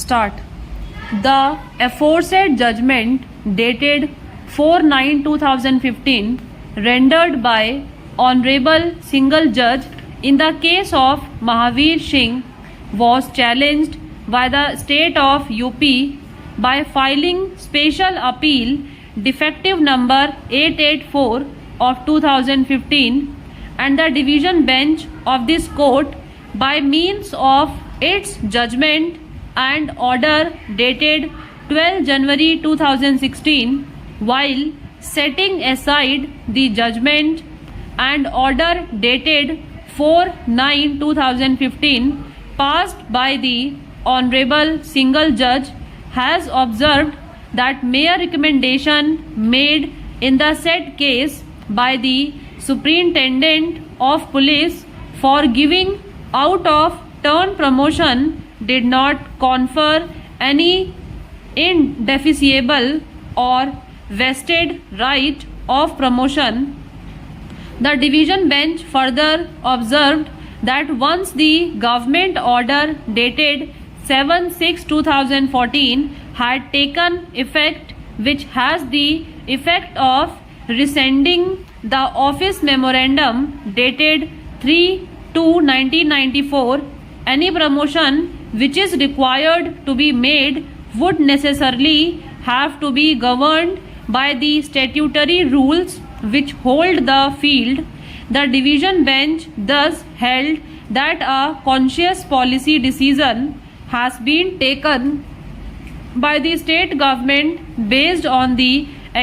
Start. The aforesaid judgment dated 4/9/2015 rendered by Honorable Single Judge in the case of Mahavir Singh was challenged by the state of UP by filing special appeal defective number 884 of 2015, and the division bench of this court by means of its judgment and order dated 12 January 2016, while setting aside the judgment and order dated 4/9/2015 passed by the Honorable Single Judge, has observed that mere recommendation made in the said case by the Superintendent of Police for giving out of turn promotion did not confer any indefeasible or vested right of promotion. The division bench further observed that once the government order dated 7/6/2014 had taken effect, which has the effect of rescinding the office memorandum dated 3/2/1994, any promotion which is required to be made would necessarily have to be governed by the statutory rules which hold the field. The division bench thus held that a conscious policy decision has been taken by the state government based on the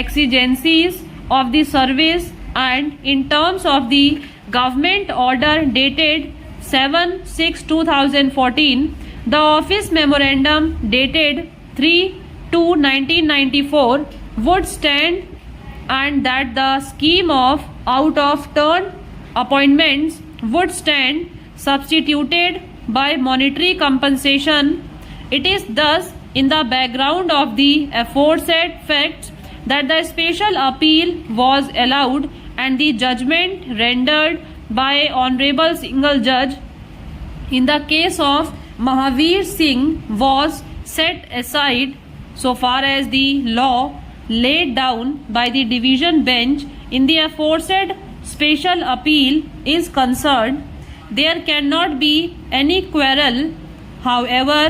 exigencies of the service, and in terms of the government order dated 7/6/2014, the office memorandum dated 3/2/1994 would stand, and that the scheme of out of turn appointments would stand substituted by monetary compensation. It is thus in the background of the aforesaid facts that the special appeal was allowed and the judgment rendered by Honorable Single Judge in the case of Mahavir Singh was set aside so far as the law laid down by the division bench in the aforesaid special appeal is concerned. There cannot be any quarrel. However,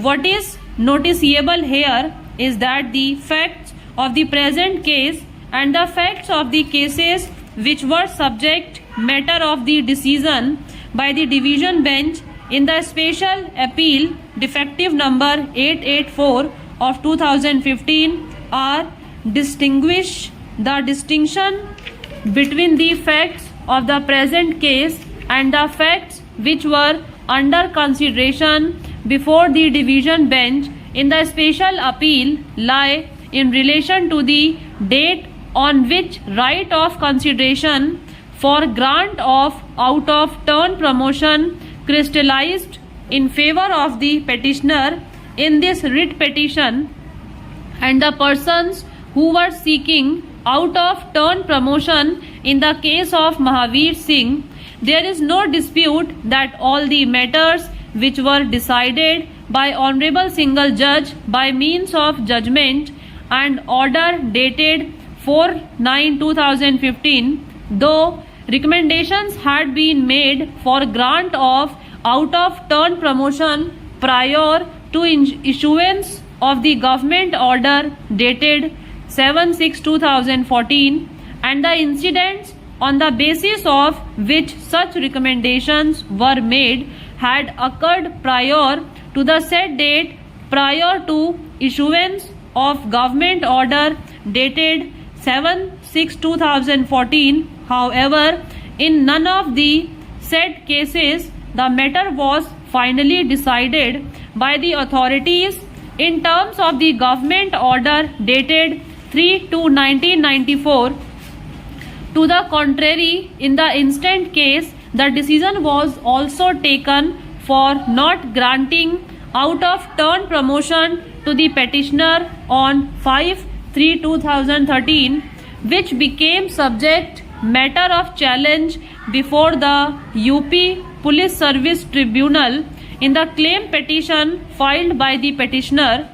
what is noticeable here is that the facts of the present case and the facts of the cases which were subject matter of the decision by the division bench in the special appeal defective number 884 of 2015 are distinguished. The distinction between the facts of the present case and the facts which were under consideration before the division bench in the special appeal lie in relation to the date on which right of consideration for grant of out of turn promotion crystallized in favor of the petitioner in this writ petition, and the persons who were seeking out of turn promotion in the case of Mahavir Singh. There is no dispute that all the matters which were decided by Honorable Single Judge by means of judgment and order dated 4/9/2015, though recommendations had been made for grant of out of turn promotion prior to issuance of the government order dated 7/6/2014, and the incidents on the basis of which such recommendations were made had occurred prior to the said date, prior to issuance of government order dated 7/6/2014. However, in none of the said cases the matter was finally decided by the authorities in terms of the government order dated 3/2/1994. To the contrary, in the instant case, the decision was also taken for not granting out of turn promotion to the petitioner on 5/3/2013, which became subject matter of challenge before the UP Police Service Tribunal in the claim petition filed by the petitioner.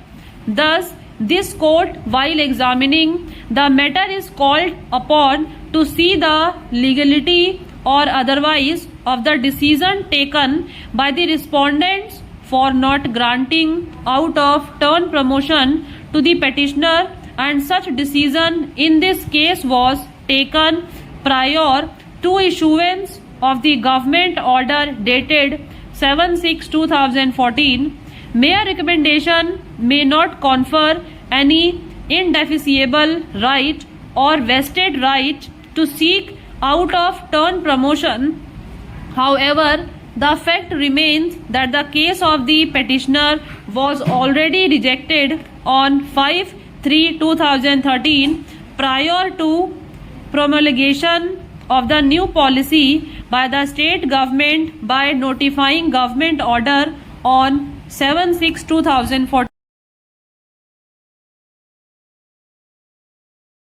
Thus, this court, while examining the matter, is called upon to see the legality or otherwise of the decision taken by the respondents for not granting out of turn promotion to the petitioner, and such decision in this case was taken prior to issuance of the government order dated 7/6/2014. Mere recommendation may not confer any indefeasible right or vested right to seek out of turn promotion. However, the fact remains that the case of the petitioner was already rejected on 5/3/2013 prior to promulgation of the new policy by the state government by notifying government order on 7/6/2014.